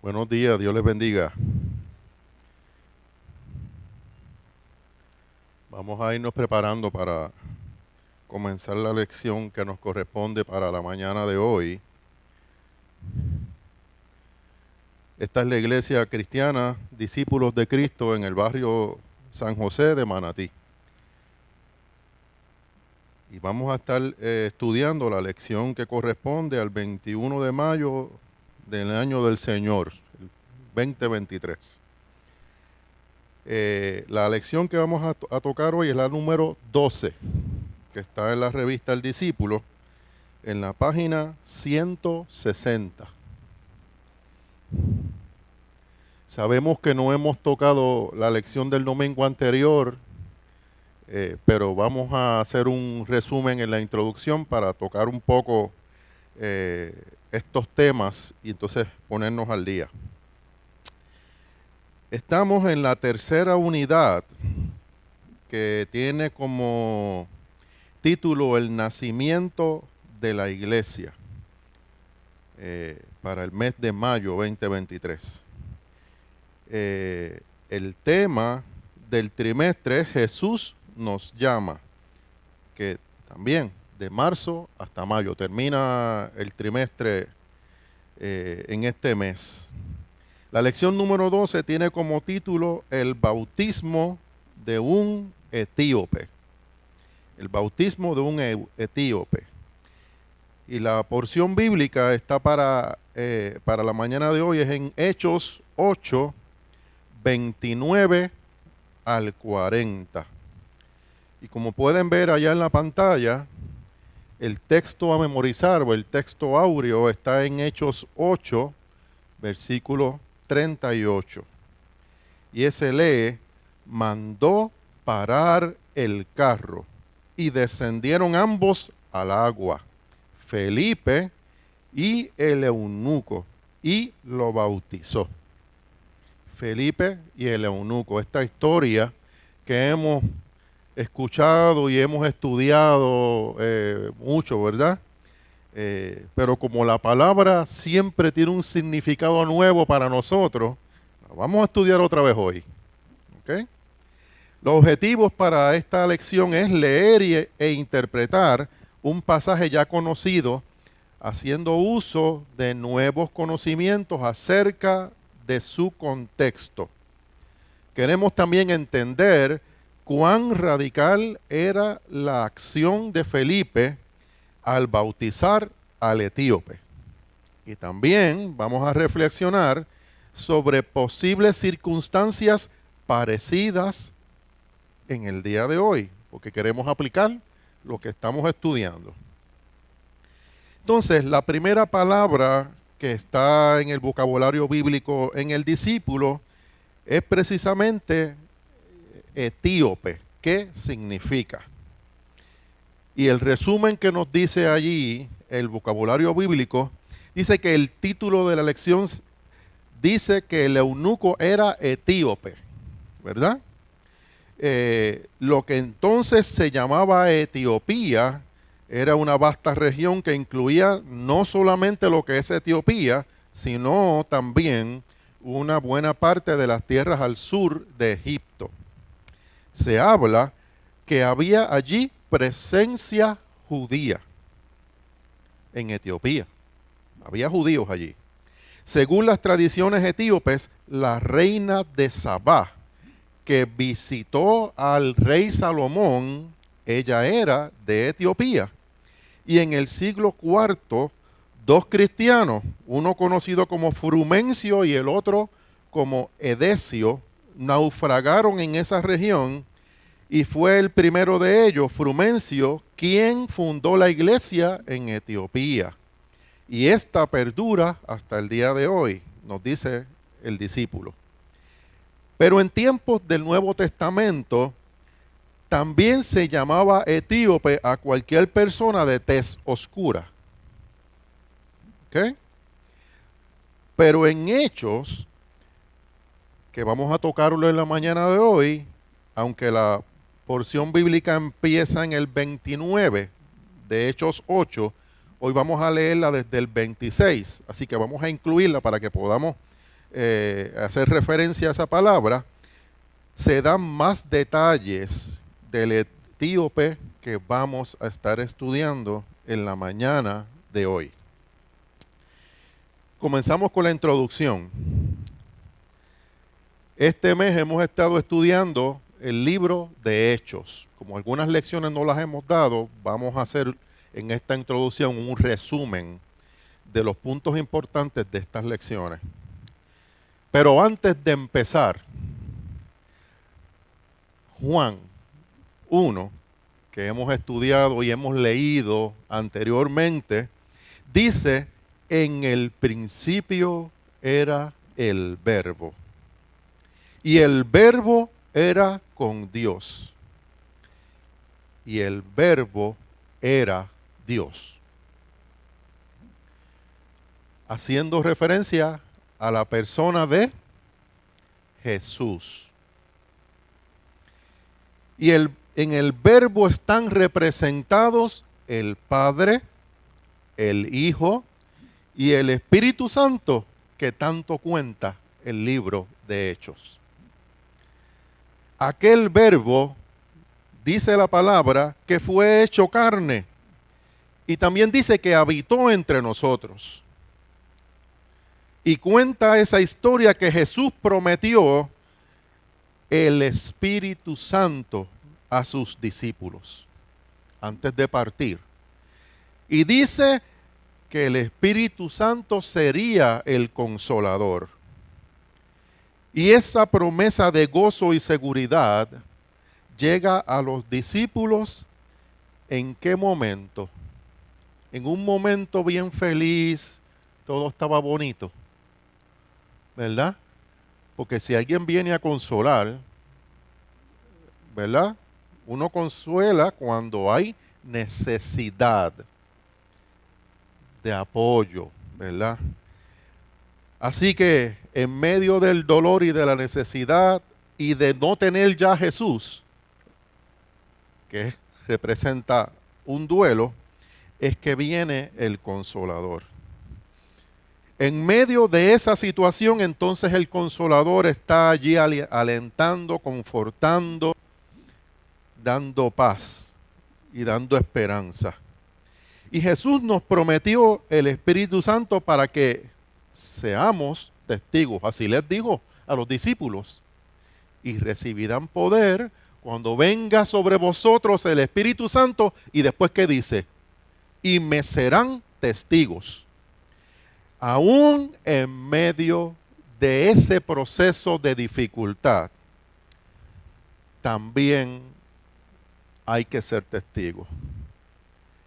Buenos días, Dios les bendiga. Vamos a irnos preparando para comenzar la lección que nos corresponde para la mañana de hoy. Esta es la iglesia cristiana, discípulos de Cristo en el barrio San José de Manatí. Y vamos a estar estudiando la lección que corresponde al 21 de mayo del año del Señor, el 2023. La lección que vamos a tocar hoy es la número 12, que está en la revista El Discípulo, en la página 160. Sabemos que no hemos tocado la lección del domingo anterior, pero vamos a hacer un resumen en la introducción para tocar un poco estos temas y entonces ponernos al día. Estamos en la tercera unidad que tiene como título El nacimiento de la iglesia para el mes de mayo 2023. El tema del trimestre es Jesús nos llama, que también de marzo hasta mayo termina el trimestre en este mes. La lección número 12 tiene como título El bautismo de un etíope. El bautismo de un etíope. Y la porción bíblica está para la mañana de hoy, es en Hechos 8, 29 al 40. Y como pueden ver allá en la pantalla, el texto a memorizar o el texto áureo está en Hechos 8, versículo 38. Y ese lee, mandó parar el carro y descendieron ambos al agua, Felipe y el eunuco, y lo bautizó. Felipe y el eunuco, esta historia que hemos escuchado y hemos estudiado mucho, ¿verdad? Pero como la palabra siempre tiene un significado nuevo para nosotros, la vamos a estudiar otra vez hoy. ¿Okay? Los objetivos para esta lección es leer e interpretar un pasaje ya conocido, haciendo uso de nuevos conocimientos acerca de su contexto. Queremos también entender cuán radical era la acción de Felipe al bautizar al etíope. Y también vamos a reflexionar sobre posibles circunstancias parecidas en el día de hoy, porque queremos aplicar lo que estamos estudiando. Entonces, la primera palabra que está en el vocabulario bíblico en el discípulo es precisamente etíope. ¿Qué significa? Y el resumen que nos dice allí el vocabulario bíblico, dice que el título de la lección dice que el eunuco era etíope, ¿verdad? Lo que entonces se llamaba Etiopía era una vasta región que incluía no solamente lo que es Etiopía, sino también una buena parte de las tierras al sur de Egipto. Se habla que había allí presencia judía en Etiopía. Había judíos allí. Según las tradiciones etíopes, la reina de Sabá, que visitó al rey Salomón, ella era de Etiopía. Y en el siglo IV, dos cristianos, uno conocido como Frumencio y el otro como Edesio, naufragaron en esa región. Y fue el primero de ellos, Frumencio, quien fundó la iglesia en Etiopía. Y esta perdura hasta el día de hoy, nos dice el discípulo. Pero en tiempos del Nuevo Testamento, también se llamaba etíope a cualquier persona de tez oscura. ¿Okay? Pero en Hechos, que vamos a tocarlo en la mañana de hoy, aunque la porción bíblica empieza en el 29 de Hechos 8, hoy vamos a leerla desde el 26, así que vamos a incluirla para que podamos hacer referencia a esa palabra, se dan más detalles del etíope que vamos a estar estudiando en la mañana de hoy. Comenzamos con la introducción. Este mes hemos estado estudiando el libro de Hechos. Como algunas lecciones no las hemos dado, vamos a hacer en esta introducción un resumen de los puntos importantes de estas lecciones. Pero antes de empezar, Juan 1, que hemos estudiado y hemos leído anteriormente, dice: en el principio era el Verbo, y el Verbo era con Dios, y el Verbo era Dios. Haciendo referencia a la persona de Jesús. Y en el Verbo están representados el Padre, el Hijo y el Espíritu Santo, que tanto cuenta el libro de Hechos. Aquel Verbo, dice la palabra, que fue hecho carne, y también dice que habitó entre nosotros. Y cuenta esa historia que Jesús prometió el Espíritu Santo a sus discípulos antes de partir. Y dice que el Espíritu Santo sería el consolador. Y esa promesa de gozo y seguridad llega a los discípulos ¿en qué momento? En un momento bien feliz, todo estaba bonito, ¿verdad? Porque si alguien viene a consolar, ¿verdad? Uno consuela cuando hay necesidad de apoyo, ¿verdad? Así que en medio del dolor y de la necesidad y de no tener ya a Jesús, que representa un duelo, es que viene el Consolador. En medio de esa situación, entonces el Consolador está allí alentando, confortando, dando paz y dando esperanza. Y Jesús nos prometió el Espíritu Santo para que seamos testigos. Así les dijo a los discípulos: y recibirán poder cuando venga sobre vosotros el Espíritu Santo. Y después, ¿qué dice? Y me serán testigos. Aún en medio de ese proceso de dificultad, también hay que ser testigos.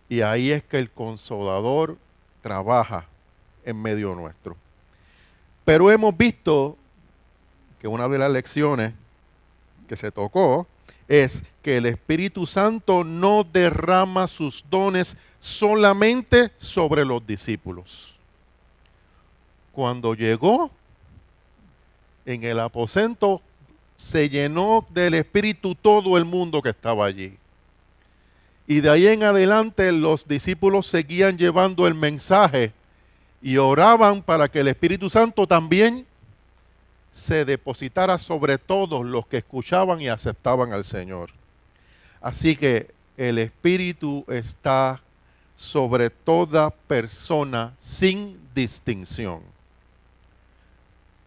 Y ahí es que el Consolador trabaja en medio nuestro. Pero hemos visto que una de las lecciones que se tocó es que el Espíritu Santo no derrama sus dones solamente sobre los discípulos. Cuando llegó en el aposento, se llenó del Espíritu todo el mundo que estaba allí. Y de ahí en adelante los discípulos seguían llevando el mensaje y oraban para que el Espíritu Santo también se depositara sobre todos los que escuchaban y aceptaban al Señor. Así que el Espíritu está sobre toda persona sin distinción.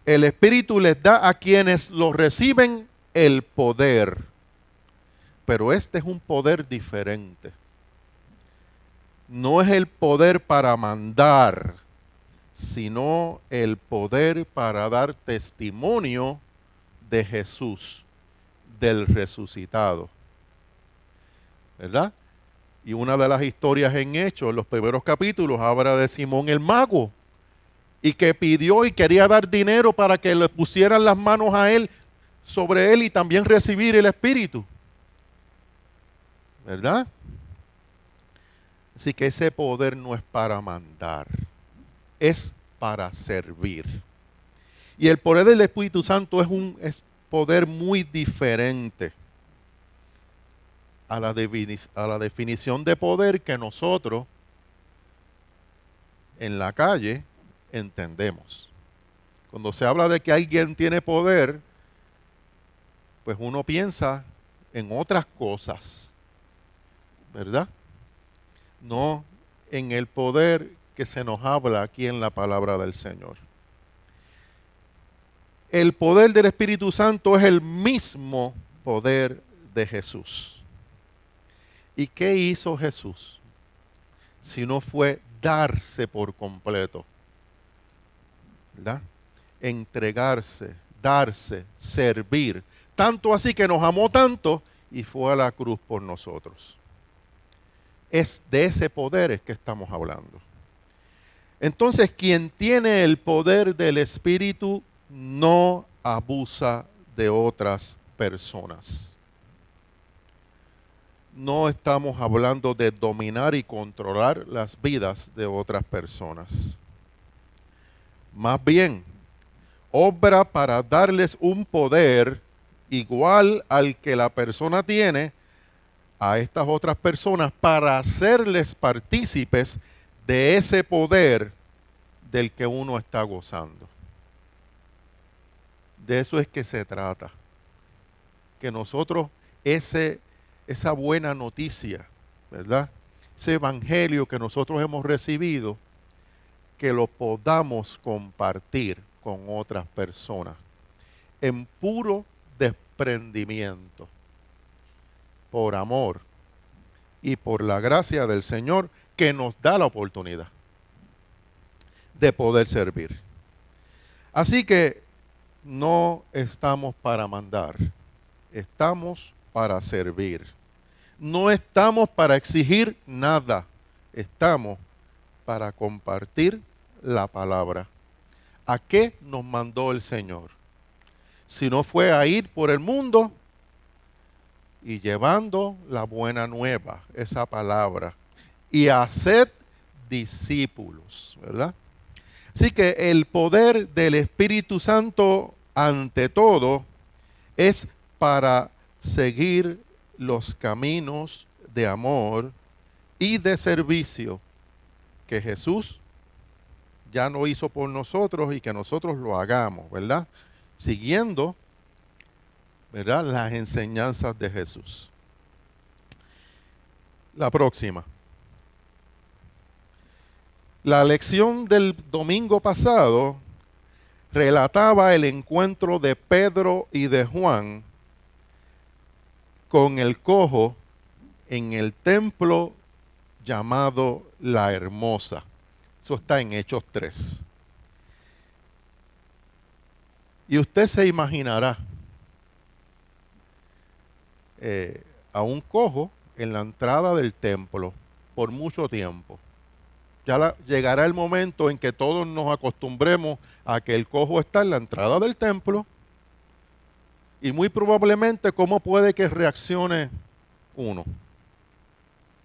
El Espíritu les da a quienes lo reciben el poder. Pero este es un poder diferente. No es el poder para mandar, sino el poder para dar testimonio de Jesús, del resucitado. ¿Verdad? Y una de las historias en Hechos, en los primeros capítulos, habla de Simón el mago, y que pidió y quería dar dinero para que le pusieran las manos a él, sobre él, y también recibir el Espíritu. ¿Verdad? Así que ese poder no es para mandar, es para servir. Y el poder del Espíritu Santo es poder muy diferente a la definición de poder que nosotros en la calle entendemos. Cuando se habla de que alguien tiene poder, pues uno piensa en otras cosas, ¿verdad? No en el poder que se nos habla aquí en la palabra del Señor. El poder del Espíritu Santo es el mismo poder de Jesús. ¿Y qué hizo Jesús? Si no fue darse por completo, ¿verdad? Entregarse, darse, servir. Tanto así que nos amó tanto y fue a la cruz por nosotros. Es de ese poder es que estamos hablando. Entonces, quien tiene el poder del Espíritu no abusa de otras personas. No estamos hablando de dominar y controlar las vidas de otras personas. Más bien, obra para darles un poder igual al que la persona tiene a estas otras personas para hacerles partícipes de ese poder del que uno está gozando. De eso es que se trata. Que nosotros esa buena noticia, ¿verdad? Ese evangelio que nosotros hemos recibido, que lo podamos compartir con otras personas en puro desprendimiento, por amor y por la gracia del Señor que nos da la oportunidad de poder servir. Así que no estamos para mandar, estamos para servir. No estamos para exigir nada, estamos para compartir la palabra. ¿A qué nos mandó el Señor? Si no fue a ir por el mundo y llevando la buena nueva, esa palabra, y a hacer discípulos, ¿verdad? Así que el poder del Espíritu Santo, ante todo, es para seguir los caminos de amor y de servicio que Jesús ya lo hizo por nosotros y que nosotros lo hagamos, ¿verdad? Siguiendo, ¿verdad?, las enseñanzas de Jesús. La próxima. La lección del domingo pasado relataba el encuentro de Pedro y de Juan con el cojo en el templo llamado La Hermosa. Eso está en Hechos 3. Y usted se imaginará a un cojo en la entrada del templo por mucho tiempo. Ya llegará el momento en que todos nos acostumbremos a que el cojo está en la entrada del templo y muy probablemente cómo puede que reaccione uno.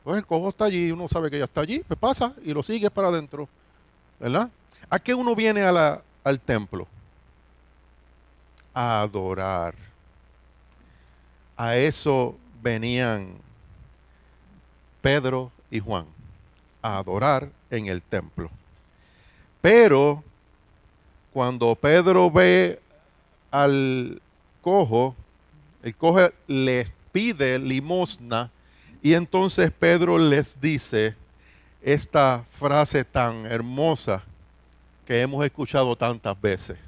Pues el cojo está allí, uno sabe que ya está allí, pues pasa y lo sigue para adentro, ¿verdad? ¿A qué uno viene al templo? A adorar. A eso venían Pedro y Juan, a adorar en el templo. Pero cuando Pedro ve al cojo, el cojo les pide limosna y entonces Pedro les dice esta frase tan hermosa que hemos escuchado tantas veces.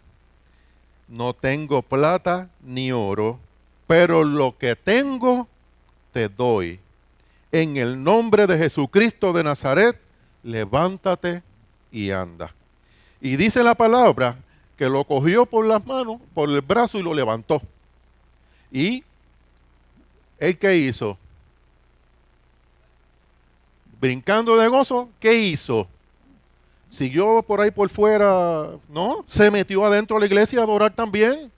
No tengo plata ni oro, pero lo que tengo te doy. En el nombre de Jesucristo de Nazaret, levántate y anda. Y dice la palabra que lo cogió por las manos, por el brazo y lo levantó. ¿Y él qué hizo? Brincando de gozo, ¿qué hizo? ¿Siguió por ahí por fuera? No, se metió adentro de la iglesia a adorar también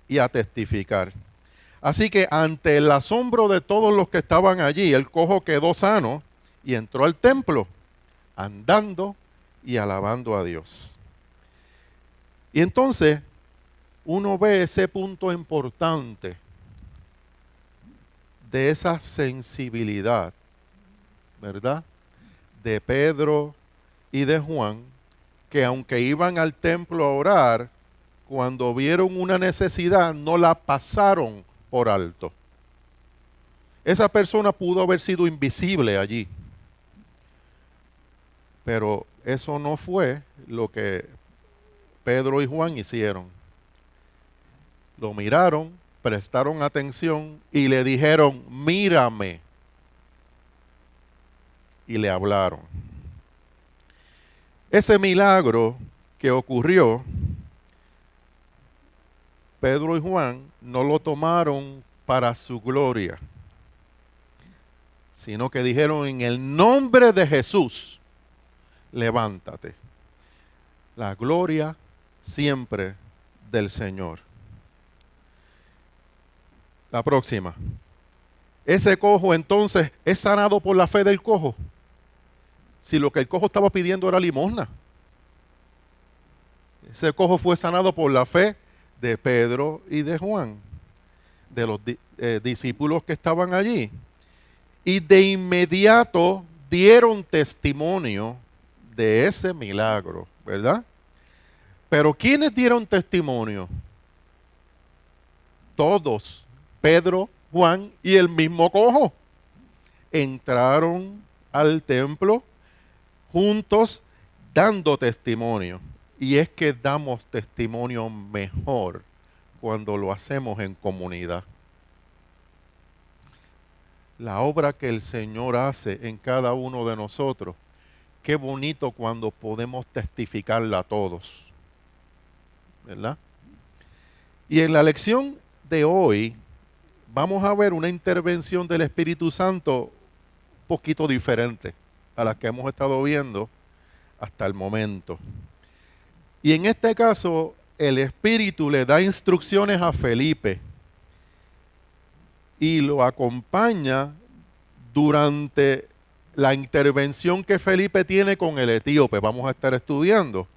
y a testificar. Así que ante el asombro de todos los que estaban allí, el cojo quedó sano y entró al templo andando y alabando a Dios. Y entonces uno ve ese punto importante de esa sensibilidad, ¿verdad?, de Pedro y de Juan, que aunque iban al templo a orar, cuando vieron una necesidad no la pasaron por alto. Esa persona pudo haber sido invisible allí, pero eso no fue lo que Pedro y Juan hicieron. Lo miraron, prestaron atención y le dijeron, mírame. Y le hablaron. Ese milagro que ocurrió, Pedro y Juan no lo tomaron para su gloria, sino que dijeron, en el nombre de Jesús, levántate. La gloria siempre del Señor. La próxima. Ese cojo entonces es sanado por la fe del cojo. Si lo que el cojo estaba pidiendo era limosna. Ese cojo fue sanado por la fe de Pedro y de Juan, de los discípulos que estaban allí. Y de inmediato dieron testimonio de ese milagro, ¿verdad? Pero ¿quiénes dieron testimonio? Todos, Pedro, Juan y el mismo cojo. Entraron al templo juntos dando testimonio. Y es que damos testimonio mejor cuando lo hacemos en comunidad. La obra que el Señor hace en cada uno de nosotros, qué bonito cuando podemos testificarla a todos, ¿verdad? Y en la lección de hoy vamos a ver una intervención del Espíritu Santo un poquito diferente a la que hemos estado viendo hasta el momento. Y en este caso, el Espíritu le da instrucciones a Felipe y lo acompaña durante la intervención que Felipe tiene con el etíope. Vamos a estar estudiando.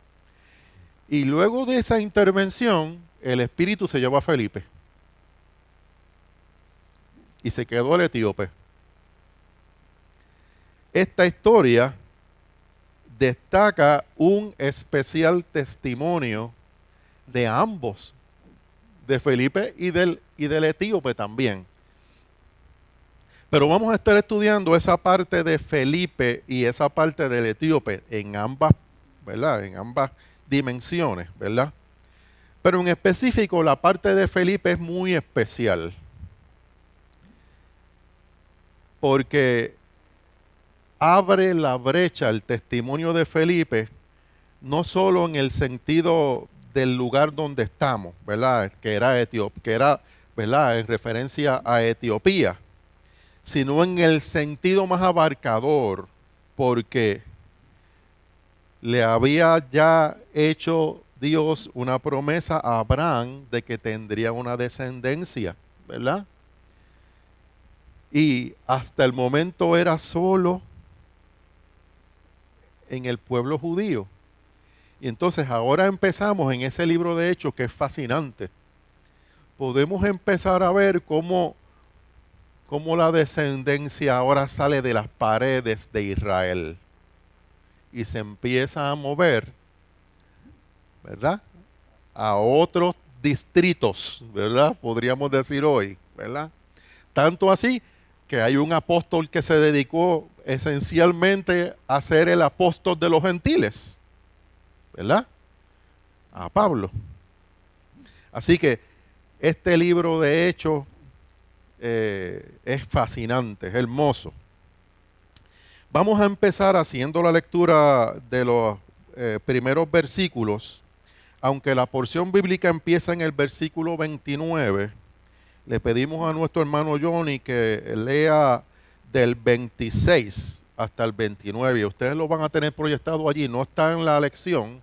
Y luego de esa intervención, el Espíritu se lleva a Felipe. Y se quedó el etíope. Esta historia destaca un especial testimonio de ambos, de Felipe y del etíope también. Pero vamos a estar estudiando esa parte de Felipe y esa parte del etíope en ambas, ¿verdad? En ambas dimensiones, ¿verdad? Pero en específico la parte de Felipe es muy especial. Porque abre la brecha el testimonio de Felipe, no solo en el sentido del lugar donde estamos, ¿verdad? Que era ¿verdad? En referencia a Etiopía, sino en el sentido más abarcador, porque le había ya hecho Dios una promesa a Abraham de que tendría una descendencia, ¿verdad? Y hasta el momento era solo en el pueblo judío. Y entonces ahora empezamos en ese libro de Hechos que es fascinante. Podemos empezar a ver cómo la descendencia ahora sale de las paredes de Israel y se empieza a mover, ¿verdad? A otros distritos, ¿verdad? Podríamos decir hoy, ¿verdad? Tanto así que hay un apóstol que se dedicó esencialmente a ser el apóstol de los gentiles, ¿verdad? A Pablo. Así que este libro de Hechos es fascinante, es hermoso. Vamos a empezar haciendo la lectura de los primeros versículos, aunque la porción bíblica empieza en el versículo 29. Le pedimos a nuestro hermano Johnny que lea del 26 hasta el 29. Ustedes lo van a tener proyectado allí. No está en la lección,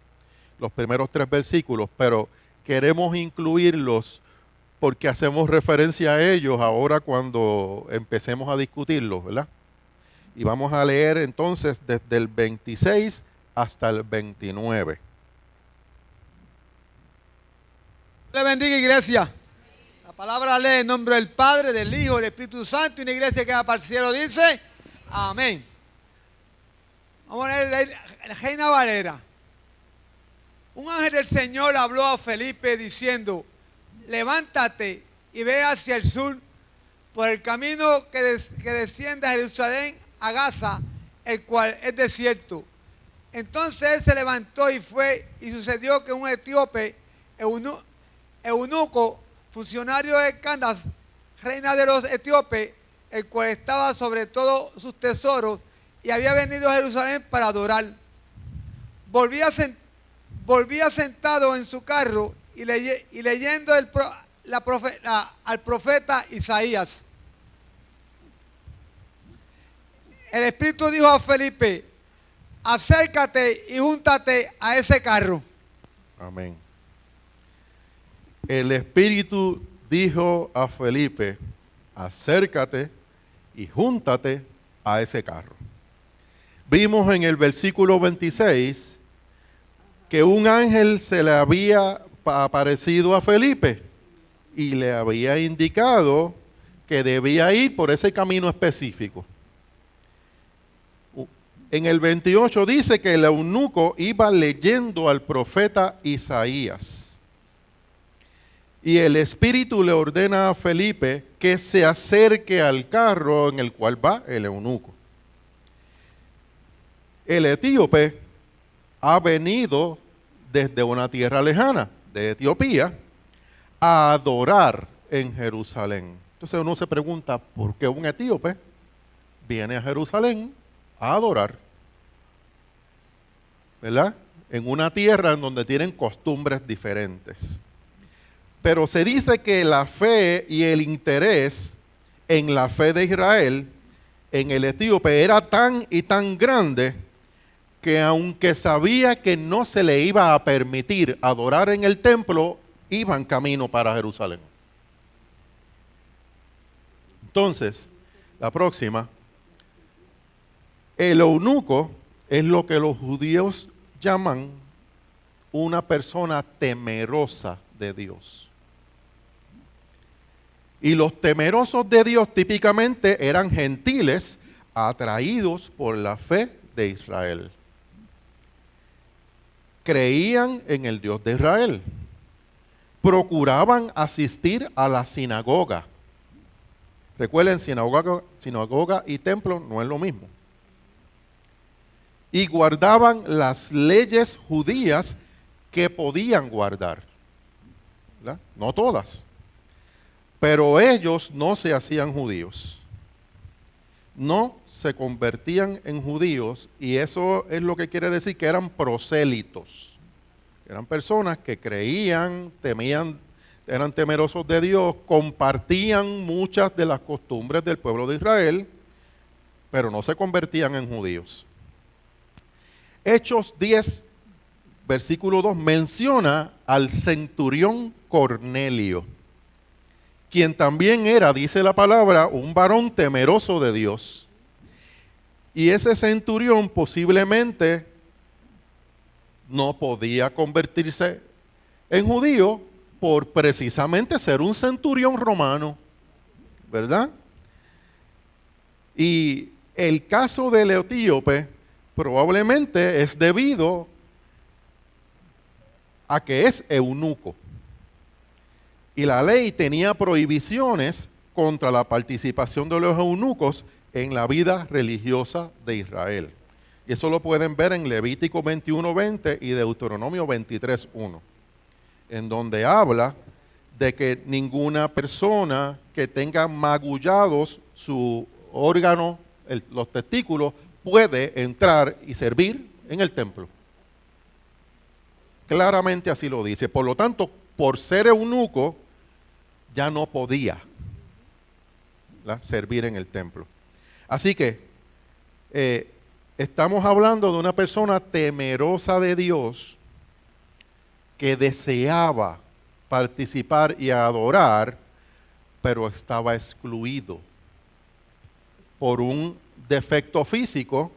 los primeros 3 versículos, pero queremos incluirlos porque hacemos referencia a ellos ahora cuando empecemos a discutirlos, ¿verdad? Y vamos a leer entonces desde el 26 hasta el 29. Le bendiga, iglesia. La palabra lee en nombre del Padre, del Hijo, del Espíritu Santo. Y una iglesia que va para el cielo dice, amén. Vamos a leer la Reina Valera. Un ángel del Señor habló a Felipe diciendo, levántate y ve hacia el sur por el camino que desciende a Jerusalén, a Gaza, el cual es desierto. Entonces él se levantó y fue, y sucedió que un etíope, eunuco, funcionario de Candace, reina de los etíopes, el cual estaba sobre todos sus tesoros, y había venido a Jerusalén para adorar. Volvía sentado en su carro y leyendo al profeta Isaías. El Espíritu dijo a Felipe, acércate y júntate a ese carro. Amén. El Espíritu dijo a Felipe, acércate y júntate a ese carro. Vimos en el versículo 26 que un ángel se le había aparecido a Felipe y le había indicado que debía ir por ese camino específico. En el 28 dice que el eunuco iba leyendo al profeta Isaías. Y el Espíritu le ordena a Felipe que se acerque al carro en el cual va el eunuco. El etíope ha venido desde una tierra lejana, de Etiopía, a adorar en Jerusalén. Entonces uno se pregunta, ¿por qué un etíope viene a Jerusalén a adorar? ¿Verdad? En una tierra en donde tienen costumbres diferentes. Pero se dice que la fe y el interés en la fe de Israel en el etíope era tan y tan grande que aunque sabía que no se le iba a permitir adorar en el templo, iban camino para Jerusalén. Entonces, la próxima, el eunuco es lo que los judíos llaman una persona temerosa de Dios. Y los temerosos de Dios típicamente eran gentiles atraídos por la fe de Israel. Creían en el Dios de Israel. Procuraban asistir a la sinagoga. Recuerden, sinagoga y templo no es lo mismo. Y guardaban las leyes judías que podían guardar. ¿Verdad? No todas. Pero ellos no se hacían judíos. No se convertían en judíos, y eso es lo que quiere decir que eran prosélitos. Eran personas que creían, temían, eran temerosos de Dios, compartían muchas de las costumbres del pueblo de Israel, pero no se convertían en judíos. Hechos 10, versículo 2, menciona al centurión Cornelio, quien también era, dice la palabra, un varón temeroso de Dios. Y ese centurión posiblemente no podía convertirse en judío por precisamente ser un centurión romano, ¿verdad? Y el caso del etíope probablemente es debido a que es eunuco. Y la ley tenía prohibiciones contra la participación de los eunucos en la vida religiosa de Israel. Y eso lo pueden ver en Levítico 21:20 y Deuteronomio 23:1, en donde habla de que ninguna persona que tenga magullados su órgano, los testículos, puede entrar y servir en el templo. Claramente así lo dice. Por lo tanto, por ser eunuco, ya no podía, ¿verdad?, servir en el templo. Así que estamos hablando de una persona temerosa de Dios que deseaba participar y adorar, pero estaba excluido por un defecto físico,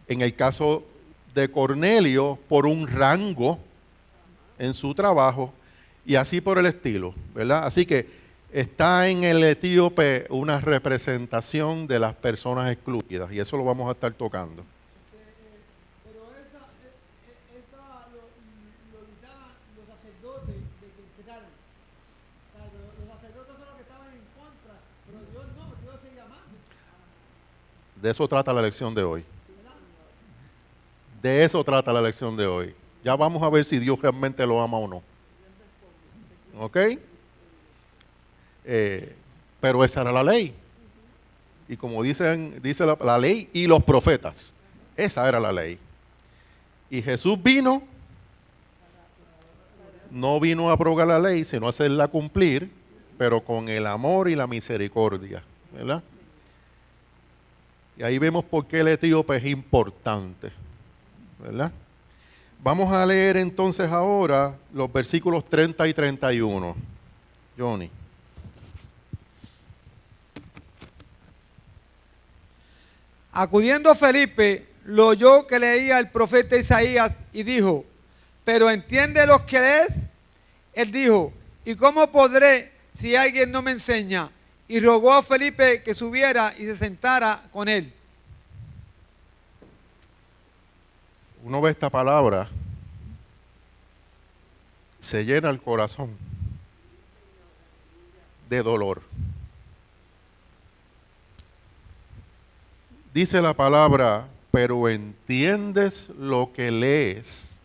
en el caso de Cornelio, por un rango en su trabajo, y así por el estilo, ¿verdad? Así que está en el etíope una representación de las personas excluidas, y eso lo vamos a estar tocando. Pero De eso trata la lección de hoy. De eso trata la lección de hoy. Ya vamos a ver si Dios realmente lo ama o no. ¿Ok? Pero esa era la ley. Y como dice la ley y los profetas, esa era la ley. Y Jesús vino, no vino a abrogar la ley, sino a hacerla cumplir, pero con el amor y la misericordia, ¿verdad? Y ahí vemos por qué el etíope es importante, ¿verdad? Vamos a leer entonces ahora los versículos 30 y 31. Johnny. Acudiendo Felipe, lo oyó que leía el profeta Isaías y dijo, ¿pero entiende lo que lees? Él dijo, ¿y cómo podré si alguien no me enseña? Y rogó a Felipe que subiera y se sentara con él. Uno ve esta palabra, se llena el corazón de dolor. Dice la palabra, pero entiendes lo que lees.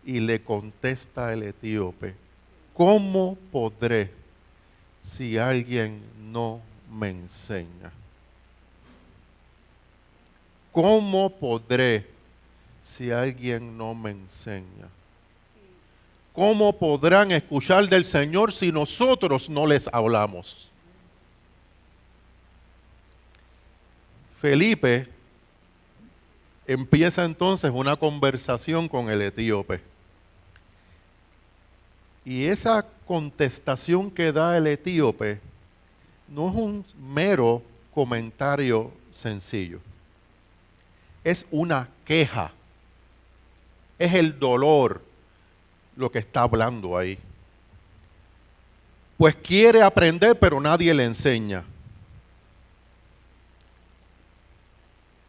Y le contesta el etíope, ¿cómo podré si alguien no me enseña? ¿Cómo podré si alguien no me enseña? ¿Cómo podrán escuchar del Señor si nosotros no les hablamos? Felipe empieza entonces una conversación con el etíope. Y esa contestación que da el etíope no es un mero comentario sencillo. Es una queja. Es el dolor lo que está hablando ahí. Pues quiere aprender, pero nadie le enseña.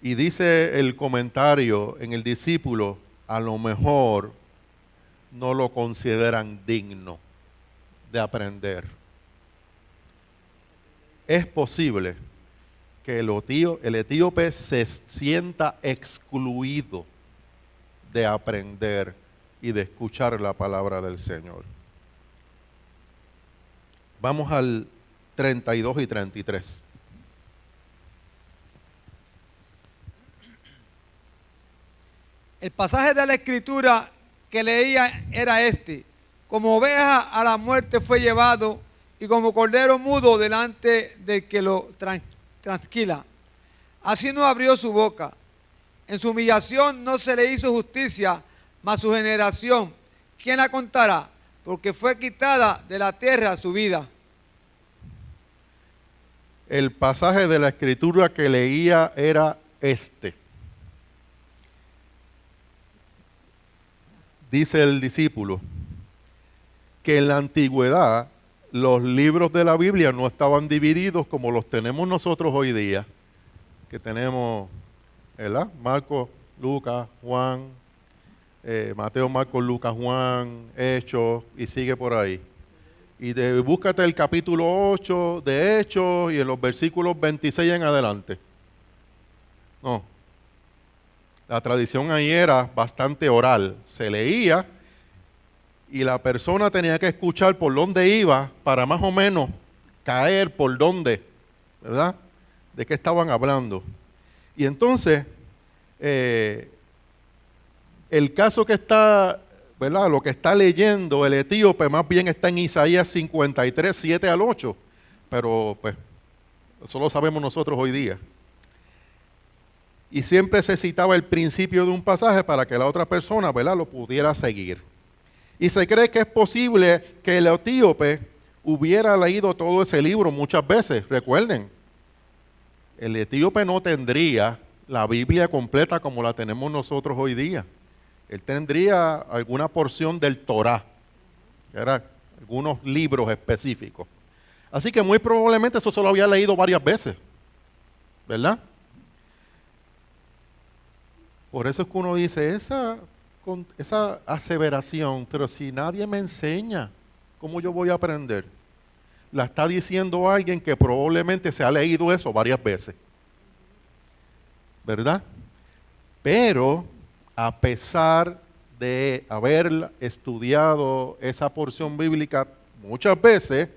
Y dice el comentario en el discípulo, a lo mejor no lo consideran digno de aprender. Es posible que el etíope se sienta excluido de aprender y de escuchar la palabra del Señor. Vamos al 32 y 33. El pasaje de la Escritura que leía era este: como oveja a la muerte fue llevado, y como cordero mudo delante del que lo trasquila. Así no abrió su boca. En su humillación no se le hizo justicia, mas su generación, ¿quién la contará? Porque fue quitada de la tierra su vida. El pasaje de la Escritura que leía era este. Dice el discípulo que en la antigüedad los libros de la Biblia no estaban divididos como los tenemos nosotros hoy día, que tenemos, ¿verdad? Marcos, Lucas, Juan, Mateo, Marcos, Lucas, Juan, Hechos, y sigue por ahí. Y búscate el capítulo 8 de Hechos y en los versículos 26 en adelante. No. La tradición ahí era bastante oral. Se leía y la persona tenía que escuchar por dónde iba para más o menos caer por dónde, ¿verdad? De qué estaban hablando. Y entonces, el caso que está, ¿verdad? Lo que está leyendo el etíope más bien está en Isaías 53, 7 al 8. Pero pues, eso lo sabemos nosotros hoy día. Y siempre se citaba el principio de un pasaje para que la otra persona, ¿verdad?, lo pudiera seguir. Y se cree que es posible que el etíope hubiera leído todo ese libro muchas veces. Recuerden, el etíope no tendría la Biblia completa como la tenemos nosotros hoy día. Él tendría alguna porción del Torá, que eran algunos libros específicos. Así que muy probablemente eso se lo había leído varias veces, ¿verdad? Por eso es que uno dice, esa aseveración, pero si nadie me enseña, ¿cómo yo voy a aprender? la está diciendo alguien que probablemente se ha leído eso varias veces, ¿verdad? Pero a pesar de haber estudiado esa porción bíblica muchas veces,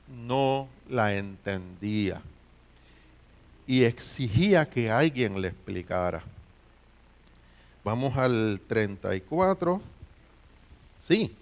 no la entendía y exigía que alguien le explicara. Vamos al 34. Sí.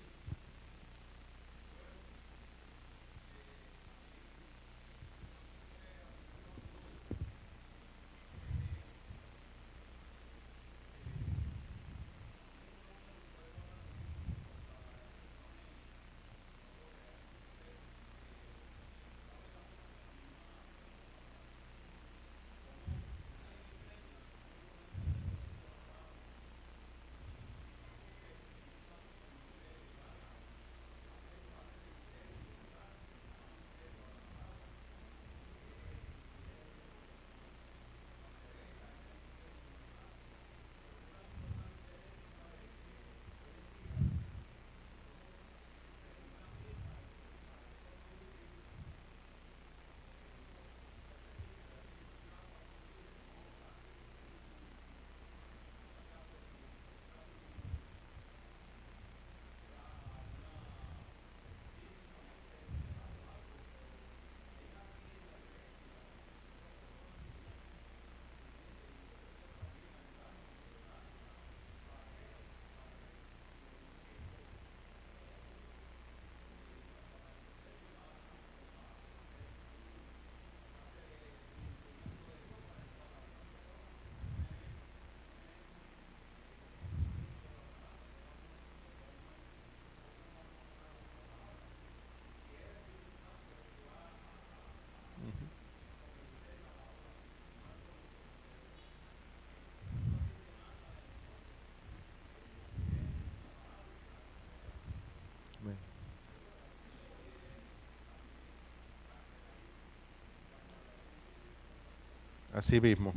Así mismo.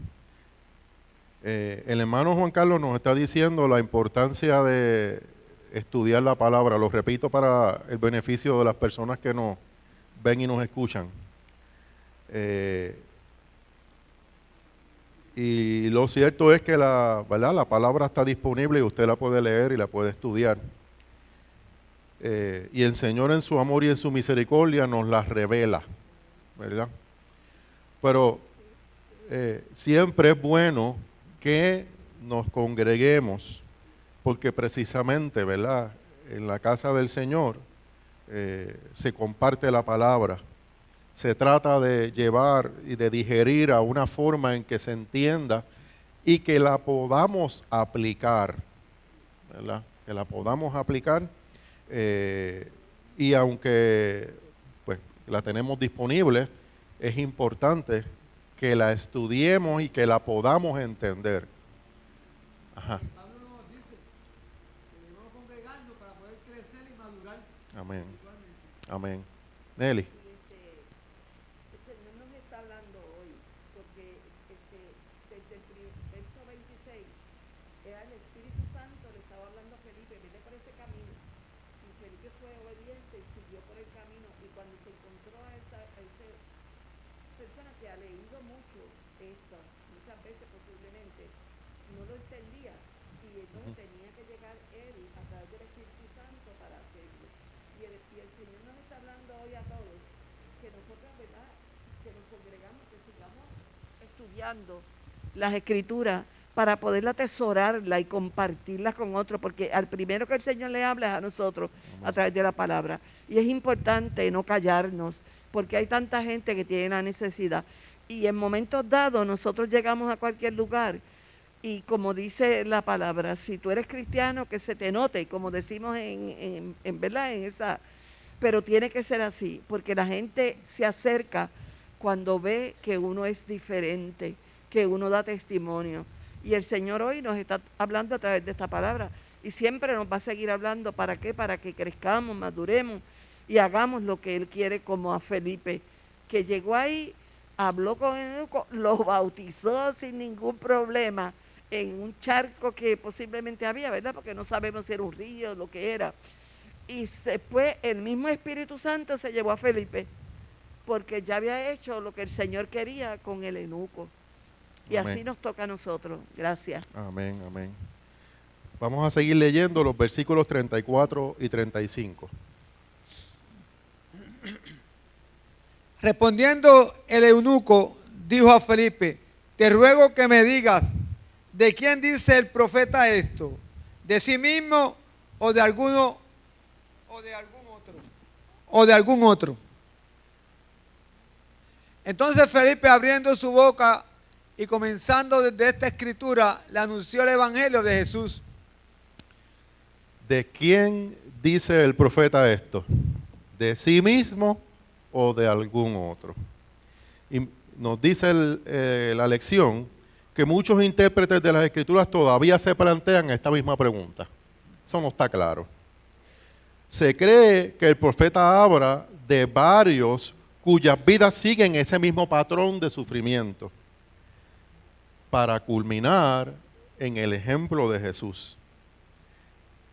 El hermano Juan Carlos nos está diciendo la importancia de estudiar la palabra. Lo repito para el beneficio de las personas que nos ven y nos escuchan. Y lo cierto es que ¿verdad? La palabra está disponible y usted la puede leer y la puede estudiar. Y el Señor en su amor y en su misericordia nos la revela, ¿verdad? Pero siempre es bueno que nos congreguemos, porque precisamente, ¿verdad? En la casa del Señor se comparte la palabra. Se trata de llevar y de digerir a una forma en que se entienda y que la podamos aplicar, ¿verdad? Que la podamos aplicar y aunque pues la tenemos disponible, es importante que la estudiemos y que la podamos entender. Ajá. Pablo nos dice que debemos congregarnos para poder crecer y madurar. Amén. Amén. Nelly. El Señor nos está hablando hoy, porque desde el verso 26, era el Espíritu Santo, le estaba hablando a Felipe, vete por ese camino. Y Felipe fue obediente y siguió por el camino. Y cuando se encontró a esa persona que ha leído mucho eso, muchas veces posiblemente, no lo entendía. Y entonces tenía que llegar él a través del Espíritu Santo para hacerlo. Y el Señor nos está hablando hoy a todos, que nosotros, ¿verdad?, que nos congregamos, que sigamos estudiando las Escrituras para poderla atesorarla y compartirlas con otros, porque al primero que el Señor le habla es a nosotros a través de la palabra. Y es importante no callarnos, porque hay tanta gente que tiene la necesidad. Y en momentos dados nosotros llegamos a cualquier lugar y como dice la palabra, si tú eres cristiano, que se te note, como decimos en verdad, en esa... Pero tiene que ser así, porque la gente se acerca cuando ve que uno es diferente, que uno da testimonio. Y el Señor hoy nos está hablando a través de esta palabra. Y siempre nos va a seguir hablando. ¿Para qué? Para que crezcamos, maduremos y hagamos lo que Él quiere, como a Felipe, que llegó ahí, habló con él, lo bautizó sin ningún problema en un charco que posiblemente había, ¿verdad? Porque no sabemos si era un río o lo que era. Y después el mismo Espíritu Santo se llevó a Felipe porque ya había hecho lo que el Señor quería con el eunuco. Y Amén. así nos toca a nosotros. Gracias. Amén, amén. Vamos a seguir leyendo los versículos 34 y 35. Respondiendo el eunuco, dijo a Felipe: te ruego que me digas, ¿de quién dice el profeta esto? ¿De sí mismo o de alguno o de algún otro? ¿O de algún otro? Entonces Felipe, abriendo su boca y comenzando desde esta escritura, le anunció el evangelio de Jesús. ¿De quién dice el profeta esto? ¿De sí mismo o de algún otro? Y nos dice la lección que muchos intérpretes de las escrituras todavía se plantean esta misma pregunta. Eso no está claro. Se cree que el profeta habla de varios cuyas vidas siguen ese mismo patrón de sufrimiento para culminar en el ejemplo de Jesús.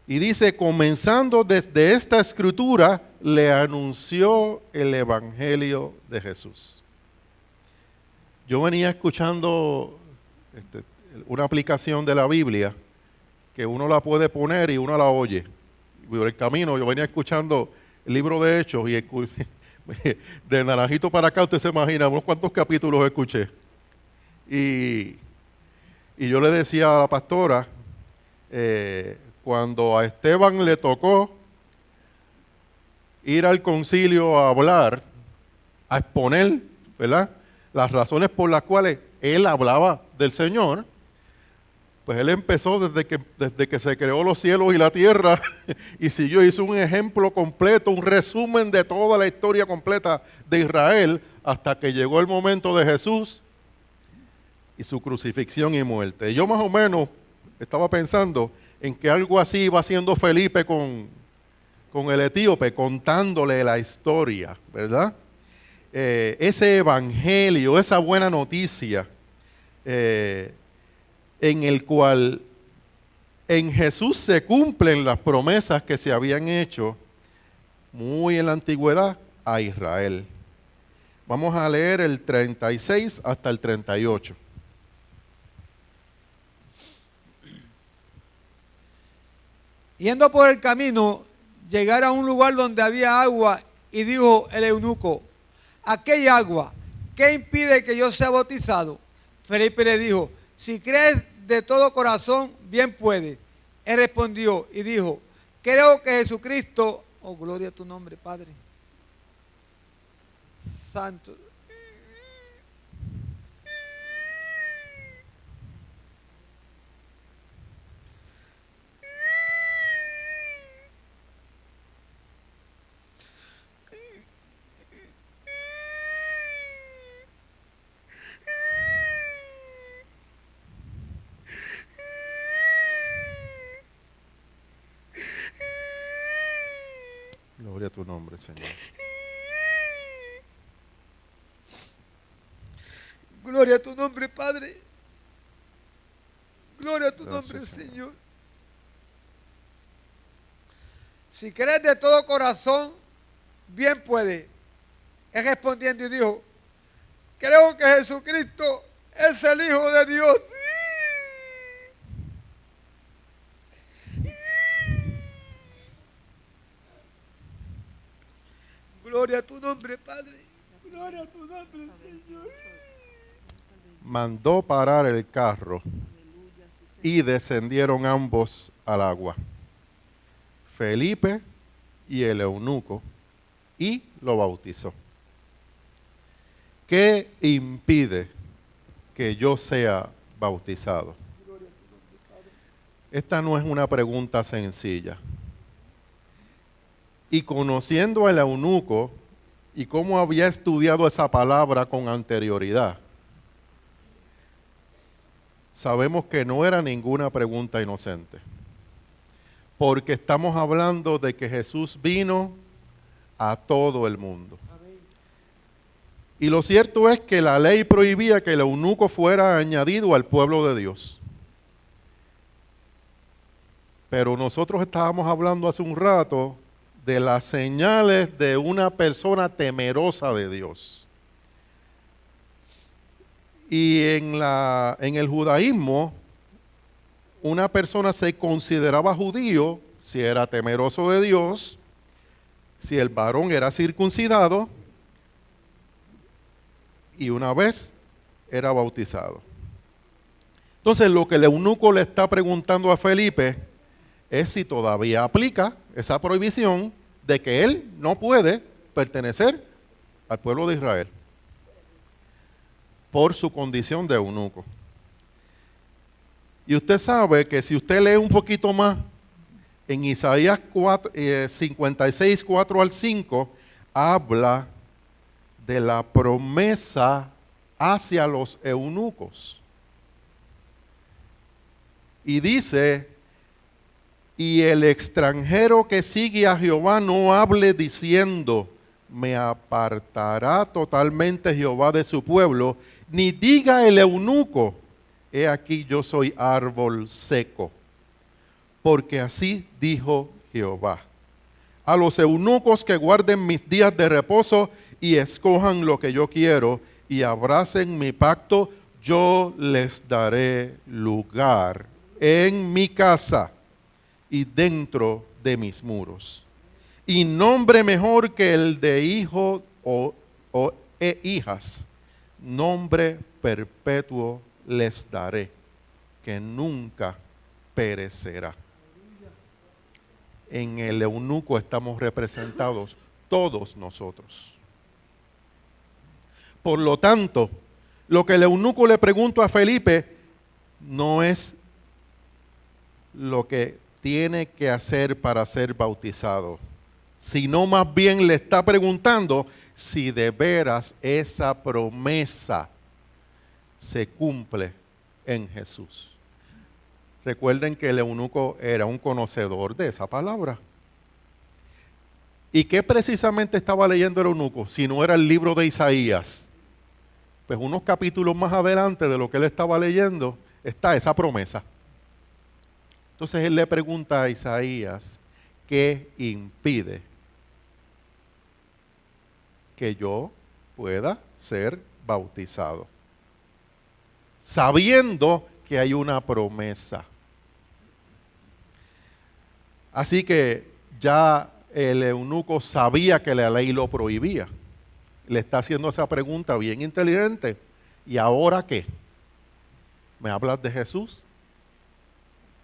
Y dice, comenzando desde esta escritura, le anunció el evangelio de Jesús. Yo venía escuchando una aplicación de la Biblia que uno la puede poner y uno la oye. Por el camino yo venía escuchando el libro de Hechos y de Naranjito para acá usted se imagina unos cuantos capítulos escuché. Y yo le decía a la pastora, cuando a Esteban le tocó ir al concilio a hablar, a exponer, ¿verdad?, las razones por las cuales él hablaba del Señor, pues él empezó desde que se creó los cielos y la tierra y siguió, hizo un ejemplo completo, un resumen de toda la historia completa de Israel hasta que llegó el momento de Jesús y su crucifixión y muerte. Y yo más o menos estaba pensando en que algo así iba haciendo Felipe con el etíope, contándole la historia, ¿verdad? Ese evangelio, esa buena noticia, en el cual en Jesús se cumplen las promesas que se habían hecho muy en la antigüedad a Israel. Vamos a leer el 36 hasta el 38. Yendo por el camino, llegaron a un lugar donde había agua y dijo el eunuco: aquí hay agua, ¿qué impide que yo sea bautizado? Felipe le dijo: si crees de todo corazón, bien puede. Él respondió y dijo: creo que Jesucristo, oh gloria a tu nombre, Padre Santo. Gloria a tu nombre, Señor. Gloria a tu nombre, Padre. Gloria a tu Gracias, nombre, Señor. Señor. Si crees de todo corazón, bien puede. Él respondiendo y dijo: creo que Jesucristo es el Hijo de Dios. Gloria a tu nombre, Padre. Gloria a tu nombre, Señor. Mandó parar el carro y descendieron ambos al agua, Felipe y el eunuco, y lo bautizó. ¿Qué impide que yo sea bautizado? Esta no es una pregunta sencilla. Y conociendo al eunuco y cómo había estudiado esa palabra con anterioridad, sabemos que no era ninguna pregunta inocente. Porque estamos hablando de que Jesús vino a todo el mundo. Y lo cierto es que la ley prohibía que el eunuco fuera añadido al pueblo de Dios. Pero nosotros estábamos hablando hace un rato de las señales de una persona temerosa de Dios. Y en el judaísmo, una persona se consideraba judío si era temeroso de Dios, si el varón era circuncidado y una vez era bautizado. Entonces, lo que el eunuco le está preguntando a Felipe es si todavía aplica esa prohibición de que él no puede pertenecer al pueblo de Israel por su condición de eunuco. Y usted sabe que si usted lee un poquito más en Isaías 56, 4 al 5, habla de la promesa hacia los eunucos. Y dice, y el extranjero que sigue a Jehová no hable diciendo, me apartará totalmente Jehová de su pueblo, ni diga el eunuco, he aquí yo soy árbol seco, porque así dijo Jehová. A los eunucos que guarden mis días de reposo y escojan lo que yo quiero y abracen mi pacto, yo les daré lugar en mi casa y dentro de mis muros. Y nombre mejor que el de hijo e hijas, nombre perpetuo les daré, que nunca perecerá. En el eunuco estamos representados todos nosotros. Por lo tanto, lo que el eunuco le preguntó a Felipe no es lo que tiene que hacer para ser bautizado, sino más bien le está preguntando si de veras esa promesa se cumple en Jesús. Recuerden que el eunuco era un conocedor de esa palabra. ¿Y qué precisamente estaba leyendo el eunuco? Si no era el libro de Isaías. Pues unos capítulos más adelante de lo que él estaba leyendo está esa promesa. Entonces él le pregunta a Isaías, ¿qué impide que yo pueda ser bautizado? Sabiendo que hay una promesa. Así que ya el eunuco sabía que la ley lo prohibía. Le está haciendo esa pregunta bien inteligente. ¿Y ahora qué? ¿Me hablas de Jesús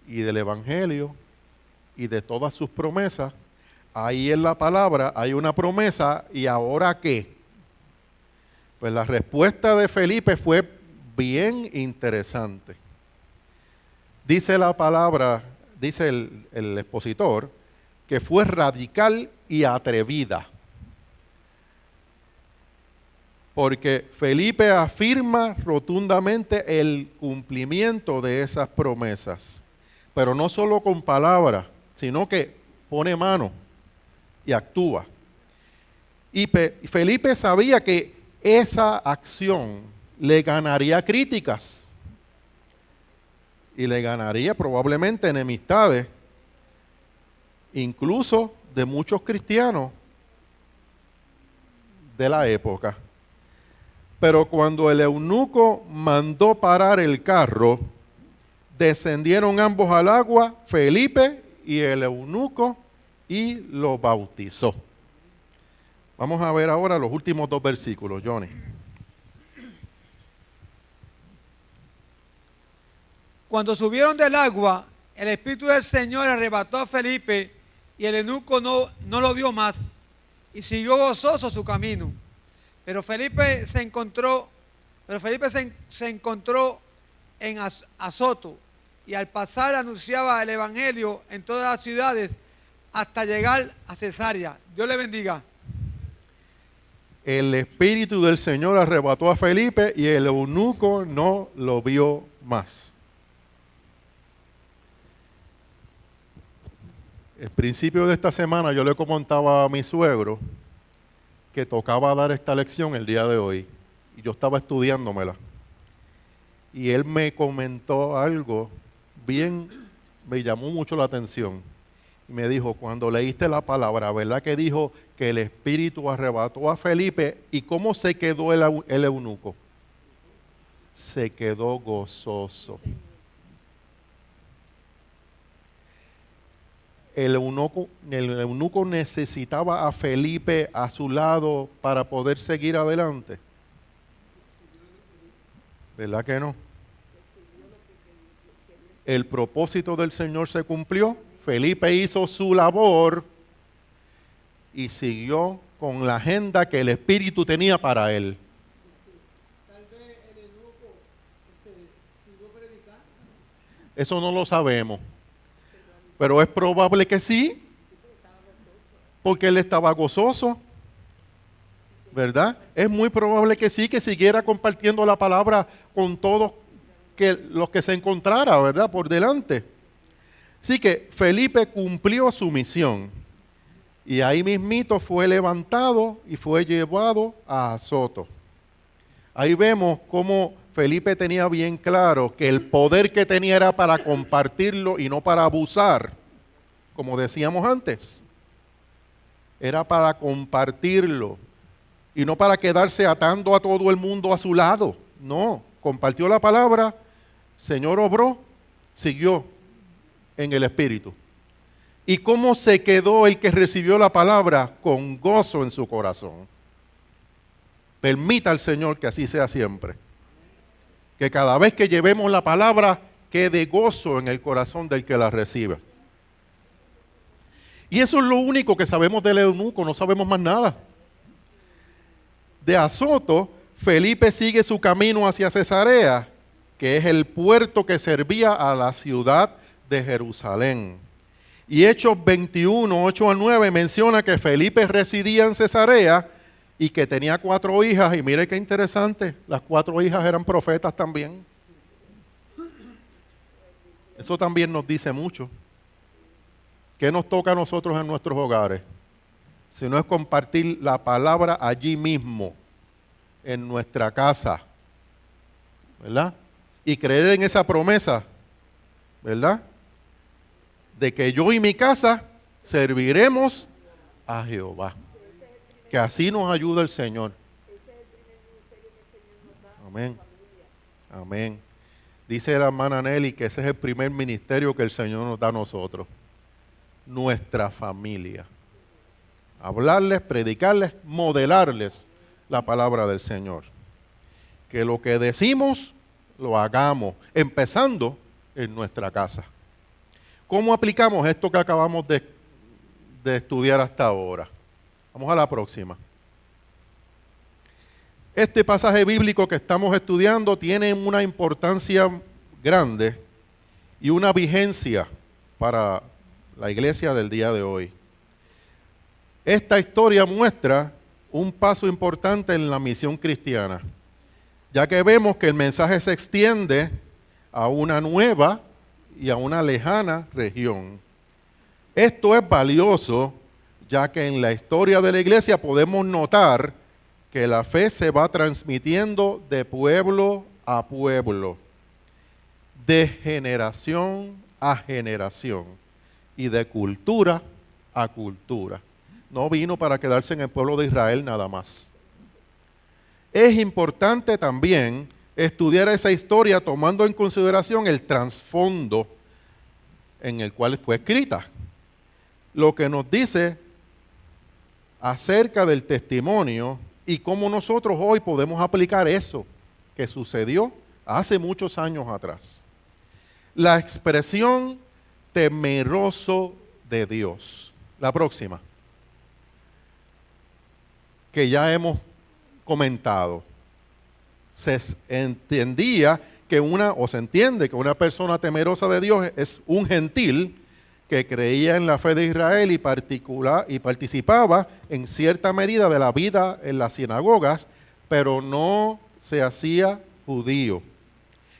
y del Evangelio y de todas sus promesas? Ahí en la palabra hay una promesa, ¿y ahora qué? Pues la respuesta de Felipe fue bien interesante. Dice la palabra, dice el expositor, que fue radical y atrevida. Porque Felipe afirma rotundamente el cumplimiento de esas promesas. Pero no solo con palabras, sino que pone mano y actúa. Y Felipe sabía que esa acción le ganaría críticas y le ganaría probablemente enemistades, incluso de muchos cristianos de la época. Pero cuando el eunuco mandó parar el carro, descendieron ambos al agua, Felipe y el eunuco, y lo bautizó. Vamos a ver ahora los últimos dos versículos, Johnny. Cuando subieron del agua, el Espíritu del Señor arrebató a Felipe y el eunuco no lo vio más y siguió gozoso su camino. Pero Felipe se encontró en Azoto y al pasar anunciaba el Evangelio en todas las ciudades hasta llegar a Cesarea. Dios le bendiga. El Espíritu del Señor arrebató a Felipe y el eunuco no lo vio más. El principio de esta semana yo le comentaba a mi suegro que tocaba dar esta lección el día de hoy. Y yo estaba estudiándomela. Y él me comentó algo me llamó mucho la atención. Y me dijo, cuando leíste la palabra, ¿verdad que dijo que el Espíritu arrebató a Felipe? ¿Y cómo se quedó el eunuco? Se quedó gozoso. El eunuco necesitaba a Felipe a su lado para poder seguir adelante. ¿Verdad que no? El propósito del Señor se cumplió. Felipe hizo su labor y siguió con la agenda que el Espíritu tenía para él. Tal vez el eunuco siguió predicando. Eso no lo sabemos. Pero es probable que sí, porque él estaba gozoso, ¿verdad? Es muy probable que sí, que siguiera compartiendo la palabra con todos los que se encontrara, ¿verdad? Por delante. Así que Felipe cumplió su misión y ahí mismito fue levantado y fue llevado a Azoto. Ahí vemos cómo Felipe tenía bien claro que el poder que tenía era para compartirlo y no para abusar, como decíamos antes. Era para compartirlo y no para quedarse atando a todo el mundo a su lado. No, compartió la palabra, Señor obró, siguió en el Espíritu. ¿Y cómo se quedó el que recibió la palabra? Con gozo en su corazón. Permita al Señor que así sea siempre. Que cada vez que llevemos la palabra quede gozo en el corazón del que la recibe. Y eso es lo único que sabemos del eunuco, no sabemos más nada. De Azoto, Felipe sigue su camino hacia Cesarea, que es el puerto que servía a la ciudad de Jerusalén. Y Hechos 21, 8 al 9 menciona que Felipe residía en Cesarea y que tenía 4 hijas, y mire qué interesante, las 4 hijas eran profetas también. Eso también nos dice mucho. ¿Qué nos toca a nosotros en nuestros hogares? Si no es compartir la palabra allí mismo, en nuestra casa, ¿verdad? Y creer en esa promesa, ¿verdad? De que yo y mi casa serviremos a Jehová. Que así nos ayude el Señor. Amén. Amén. Dice la hermana Nelly que ese es el primer ministerio que el Señor nos da a nosotros. Nuestra familia. Hablarles, predicarles, modelarles la palabra del Señor. Que lo que decimos lo hagamos, empezando en nuestra casa. ¿Cómo aplicamos esto que acabamos de estudiar hasta ahora? Vamos a la próxima. Este pasaje bíblico que estamos estudiando tiene una importancia grande y una vigencia para la iglesia del día de hoy. Esta historia muestra un paso importante en la misión cristiana, ya que vemos que el mensaje se extiende a una nueva y a una lejana región. Esto es valioso, ya que en la historia de la iglesia podemos notar que la fe se va transmitiendo de pueblo a pueblo, de generación a generación y de cultura a cultura. No vino para quedarse en el pueblo de Israel nada más. Es importante también estudiar esa historia tomando en consideración el trasfondo en el cual fue escrita. Lo que nos dice acerca del testimonio y cómo nosotros hoy podemos aplicar eso que sucedió hace muchos años atrás. La expresión temeroso de Dios. La próxima, que ya hemos comentado. Se entiende que una persona temerosa de Dios es un gentil que creía en la fe de Israel y participaba en cierta medida de la vida en las sinagogas, pero no se hacía judío.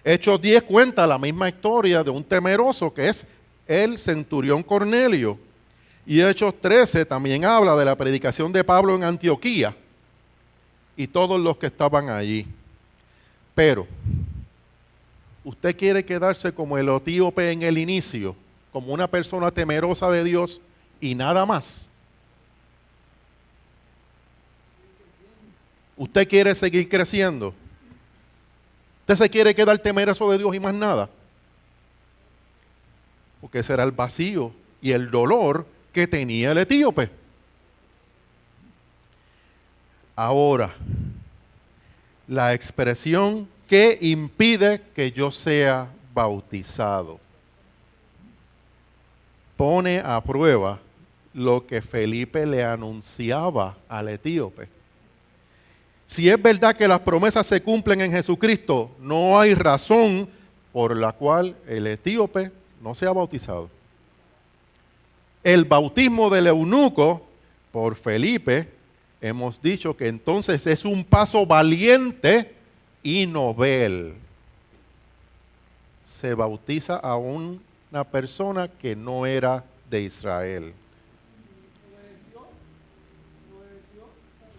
Hechos 10 cuenta la misma historia de un temeroso que es el centurión Cornelio. Y Hechos 13 también habla de la predicación de Pablo en Antioquía y todos los que estaban allí. Pero, ¿usted quiere quedarse como el etíope en el inicio, como una persona temerosa de Dios y nada más. ¿Usted quiere seguir creciendo? ¿Usted se quiere quedar temeroso de Dios y más nada? Porque ese era el vacío y el dolor que tenía el etíope. Ahora, la expresión que impide que yo sea bautizado pone a prueba lo que Felipe le anunciaba al etíope. Si es verdad que las promesas se cumplen en Jesucristo, no hay razón por la cual el etíope no sea bautizado. El bautismo del eunuco por Felipe, hemos dicho que entonces es un paso valiente y novel. Se bautiza a una persona que no era de Israel.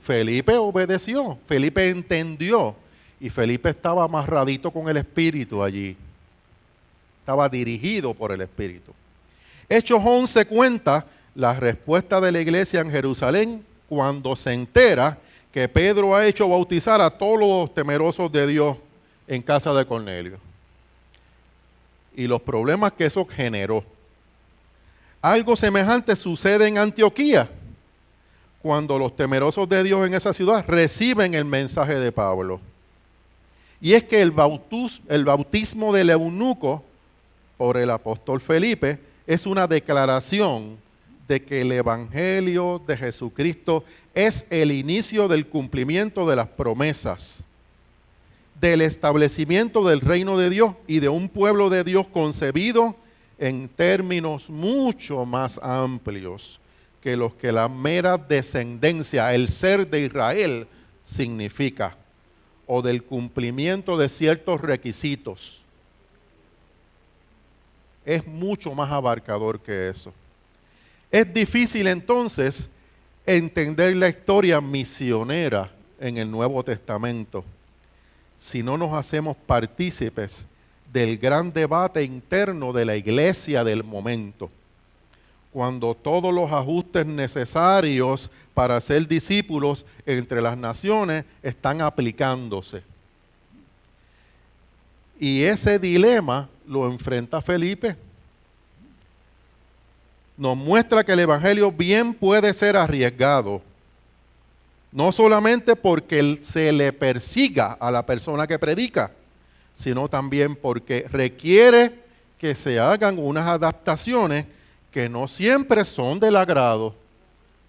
Felipe obedeció, Felipe entendió y Felipe estaba amarradito con el Espíritu allí. Estaba dirigido por el Espíritu. Hechos 11 cuenta la respuesta de la iglesia en Jerusalén cuando se entera que Pedro ha hecho bautizar a todos los temerosos de Dios en casa de Cornelio. Y los problemas que eso generó. Algo semejante sucede en Antioquía, cuando los temerosos de Dios en esa ciudad reciben el mensaje de Pablo. Y es que el bautismo del eunuco por el apóstol Felipe es una declaración de que el evangelio de Jesucristo es el inicio del cumplimiento de las promesas, del establecimiento del reino de Dios y de un pueblo de Dios concebido en términos mucho más amplios que los que la mera descendencia, el ser de Israel, significa, o del cumplimiento de ciertos requisitos. Es mucho más abarcador que eso. Es difícil entonces entender la historia misionera en el Nuevo Testamento si no nos hacemos partícipes del gran debate interno de la iglesia del momento, cuando todos los ajustes necesarios para ser discípulos entre las naciones están aplicándose. Y ese dilema lo enfrenta Felipe. Nos muestra que el evangelio bien puede ser arriesgado, no solamente porque se le persiga a la persona que predica, sino también porque requiere que se hagan unas adaptaciones que no siempre son del agrado.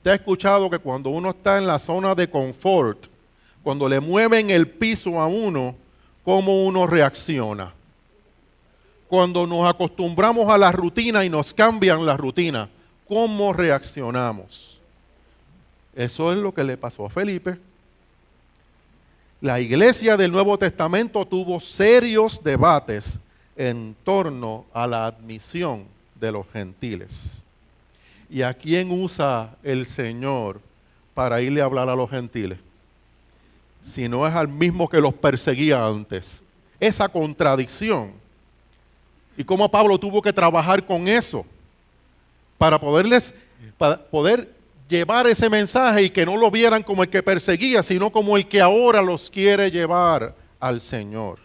Te he escuchado que cuando uno está en la zona de confort, cuando le mueven el piso a uno, ¿cómo uno reacciona? Cuando nos acostumbramos a la rutina y nos cambian la rutina, ¿cómo reaccionamos? Eso es lo que le pasó a Felipe. La iglesia del Nuevo Testamento tuvo serios debates en torno a la admisión de los gentiles. ¿Y a quién usa el Señor para irle a hablar a los gentiles? Si no es al mismo que los perseguía antes. Esa contradicción. Y cómo Pablo tuvo que trabajar con eso para poder llevar ese mensaje y que no lo vieran como el que perseguía, sino como el que ahora los quiere llevar al Señor.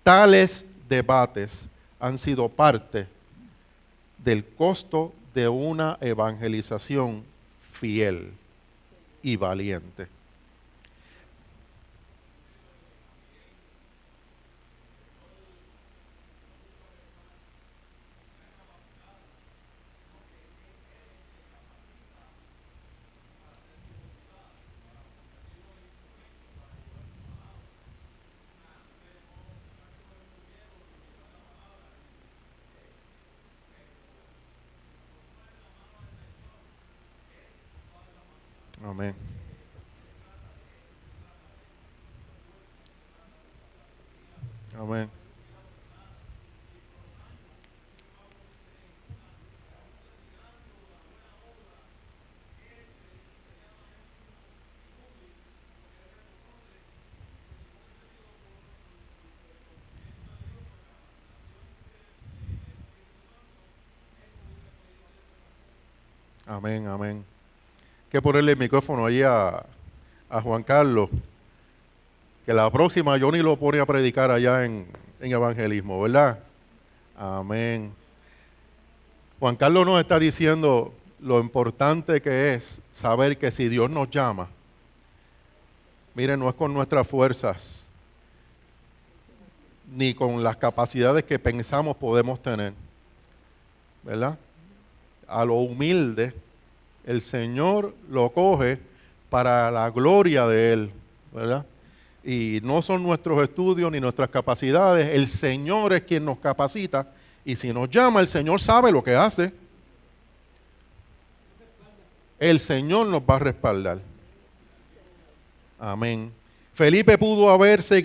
Tales debates han sido parte del costo de una evangelización fiel y valiente. Amén. Amén. Amén, amén. Que ponerle el micrófono ahí a Juan Carlos, que la próxima yo ni lo pone a predicar allá en evangelismo, ¿verdad? Amén. Juan Carlos nos está diciendo lo importante que es saber que si Dios nos llama, miren, no es con nuestras fuerzas, ni con las capacidades que pensamos podemos tener, ¿verdad? A lo humilde, el Señor lo coge para la gloria de Él, ¿verdad? Y no son nuestros estudios ni nuestras capacidades, el Señor es quien nos capacita, y si nos llama, el Señor sabe lo que hace. El Señor nos va a respaldar. Amén. Felipe pudo haberse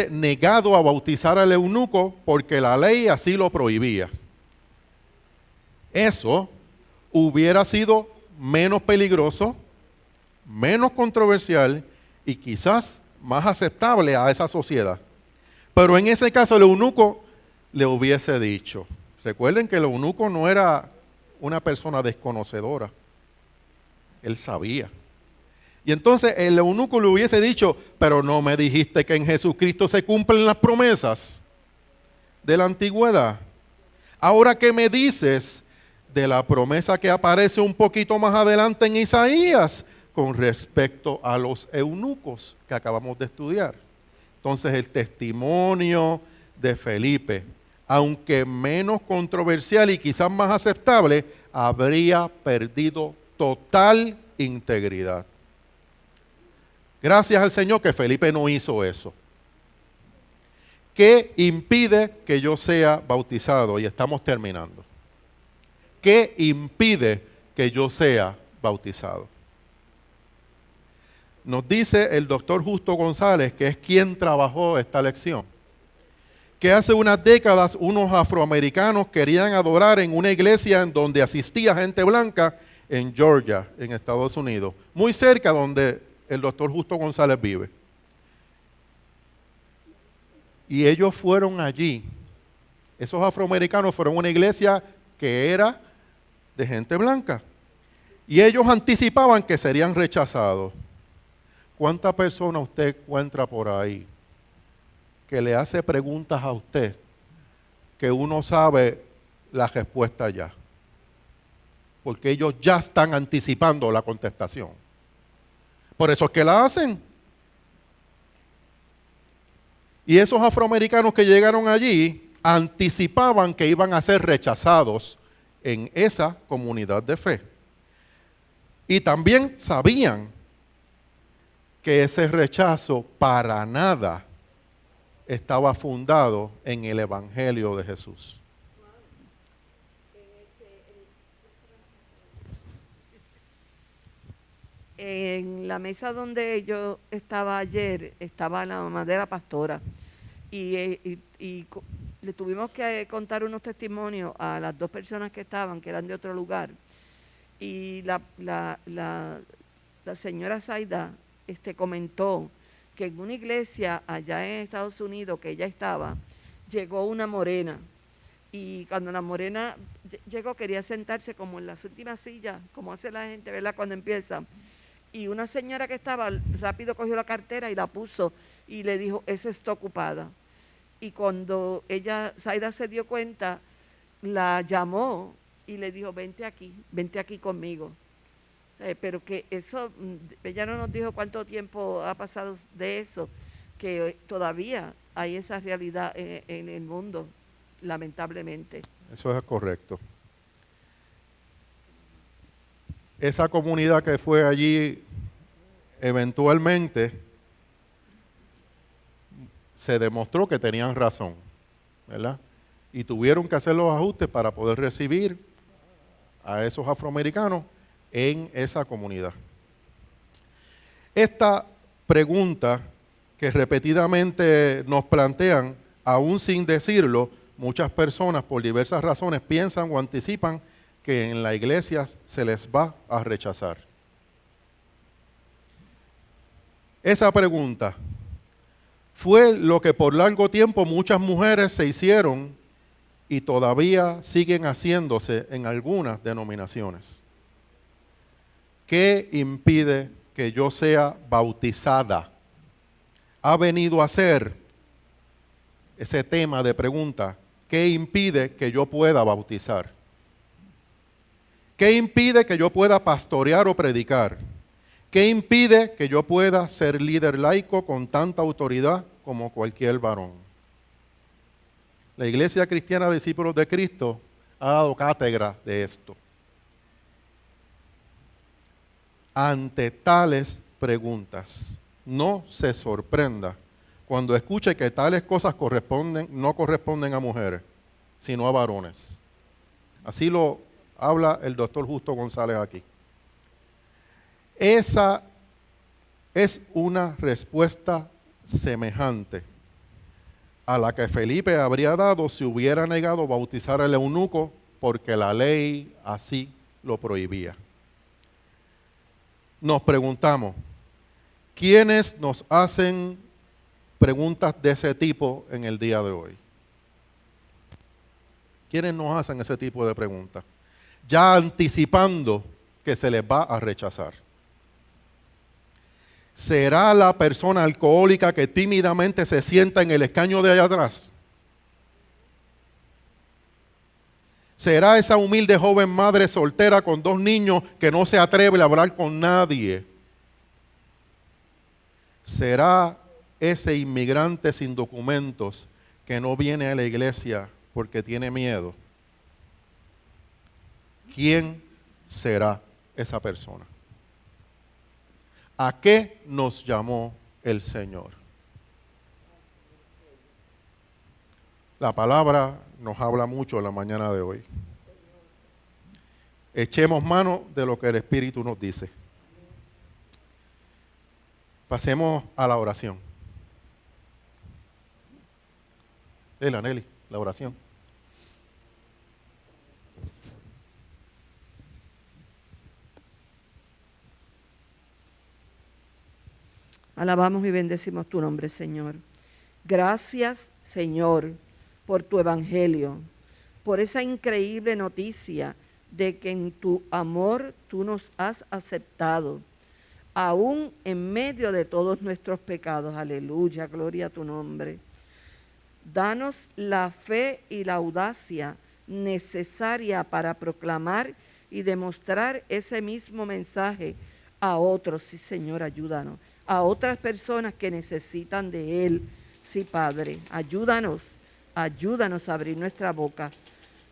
negado a bautizar al eunuco porque la ley así lo prohibía. Eso hubiera sido menos peligroso, menos controversial y quizás más aceptable a esa sociedad. Pero en ese caso el eunuco le hubiese dicho. Recuerden que el eunuco no era una persona desconocedora. Él sabía. Y entonces el eunuco le hubiese dicho, pero no me dijiste que en Jesucristo se cumplen las promesas de la antigüedad. Ahora, ¿qué me dices de la promesa que aparece un poquito más adelante en Isaías con respecto a los eunucos que acabamos de estudiar? Entonces el testimonio de Felipe, aunque menos controversial y quizás más aceptable, habría perdido total integridad. Gracias al Señor que Felipe no hizo eso. ¿Qué impide que yo sea bautizado? Y estamos terminando. ¿Qué impide que yo sea bautizado? Nos dice el doctor Justo González, que es quien trabajó esta lección, que hace unas décadas unos afroamericanos querían adorar en una iglesia en donde asistía gente blanca en Georgia, en Estados Unidos, muy cerca donde el doctor Justo González vive. Y ellos fueron allí, esos afroamericanos fueron a una iglesia que era de gente blanca. Y ellos anticipaban que serían rechazados. ¿Cuánta persona usted encuentra por ahí que le hace preguntas a usted que uno sabe la respuesta ya? Porque ellos ya están anticipando la contestación. Por eso es que la hacen. Y esos afroamericanos que llegaron allí anticipaban que iban a ser rechazados en esa comunidad de fe. Y también sabían que ese rechazo para nada estaba fundado en el Evangelio de Jesús. En la mesa donde yo estaba ayer, estaba la mamá de la pastora y le tuvimos que contar unos testimonios a las dos personas que estaban, que eran de otro lugar. Y la señora Zaida comentó que en una iglesia allá en Estados Unidos que ella estaba, llegó una morena. Y cuando la morena llegó, quería sentarse como en las últimas sillas, como hace la gente, ¿verdad?, cuando empieza. Y una señora que estaba rápido cogió la cartera y la puso y le dijo, esa está ocupada. Y cuando Zaida se dio cuenta, la llamó y le dijo, vente aquí conmigo. Pero que eso, ella no nos dijo cuánto tiempo ha pasado de eso, que todavía hay esa realidad en el mundo, lamentablemente. Eso es correcto. Esa comunidad que fue allí, eventualmente se demostró que tenían razón, ¿verdad? Y tuvieron que hacer los ajustes para poder recibir a esos afroamericanos en esa comunidad. Esta pregunta que repetidamente nos plantean, aún sin decirlo, muchas personas por diversas razones piensan o anticipan que en la iglesia se les va a rechazar. Esa pregunta fue lo que por largo tiempo muchas mujeres se hicieron y todavía siguen haciéndose en algunas denominaciones. ¿Qué impide que yo sea bautizada? Ha venido a ser ese tema de pregunta. ¿Qué impide que yo pueda bautizar? ¿Qué impide que yo pueda pastorear o predicar? ¿Qué impide que yo pueda ser líder laico con tanta autoridad como cualquier varón? La Iglesia Cristiana de Discípulos de Cristo ha dado cátedra de esto. Ante tales preguntas, no se sorprenda cuando escuche que tales cosas no corresponden a mujeres, sino a varones. Así lo habla el doctor Justo González aquí. Esa es una respuesta semejante a la que Felipe habría dado si hubiera negado bautizar al eunuco porque la ley así lo prohibía. Nos preguntamos, ¿quiénes nos hacen preguntas de ese tipo en el día de hoy? ¿Quiénes nos hacen ese tipo de preguntas? Ya anticipando que se les va a rechazar. ¿Será la persona alcohólica que tímidamente se sienta en el escaño de allá atrás? ¿Será esa humilde joven madre soltera con 2 niños que no se atreve a hablar con nadie? ¿Será ese inmigrante sin documentos que no viene a la iglesia porque tiene miedo? ¿Quién será esa persona? ¿A qué nos llamó el Señor? La palabra nos habla mucho en la mañana de hoy. Echemos mano de lo que el Espíritu nos dice. Pasemos a la oración. Nelly, la oración. Alabamos y bendecimos tu nombre, Señor. Gracias, Señor, por tu evangelio, por esa increíble noticia de que en tu amor tú nos has aceptado, aún en medio de todos nuestros pecados. Aleluya, gloria a tu nombre. Danos la fe y la audacia necesaria para proclamar y demostrar ese mismo mensaje a otros. Sí, Señor, ayúdanos. A otras personas que necesitan de Él. Sí, Padre, ayúdanos a abrir nuestra boca.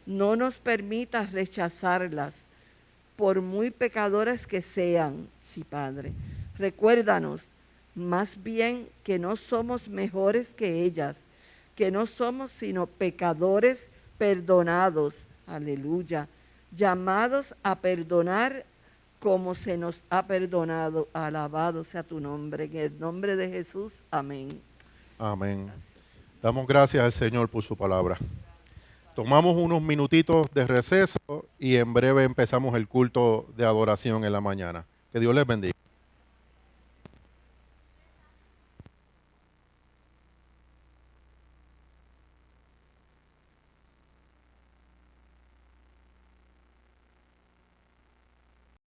No nos permitas rechazarlas, por muy pecadoras que sean. Sí, Padre. Recuérdanos, más bien, que no somos mejores que ellas, que no somos sino pecadores perdonados. Aleluya. Llamados a perdonar como se nos ha perdonado. Alabado sea tu nombre. En el nombre de Jesús. Amén. Amén. Damos gracias al Señor por su palabra. Tomamos unos minutitos de receso y en breve empezamos el culto de adoración en la mañana. Que Dios les bendiga.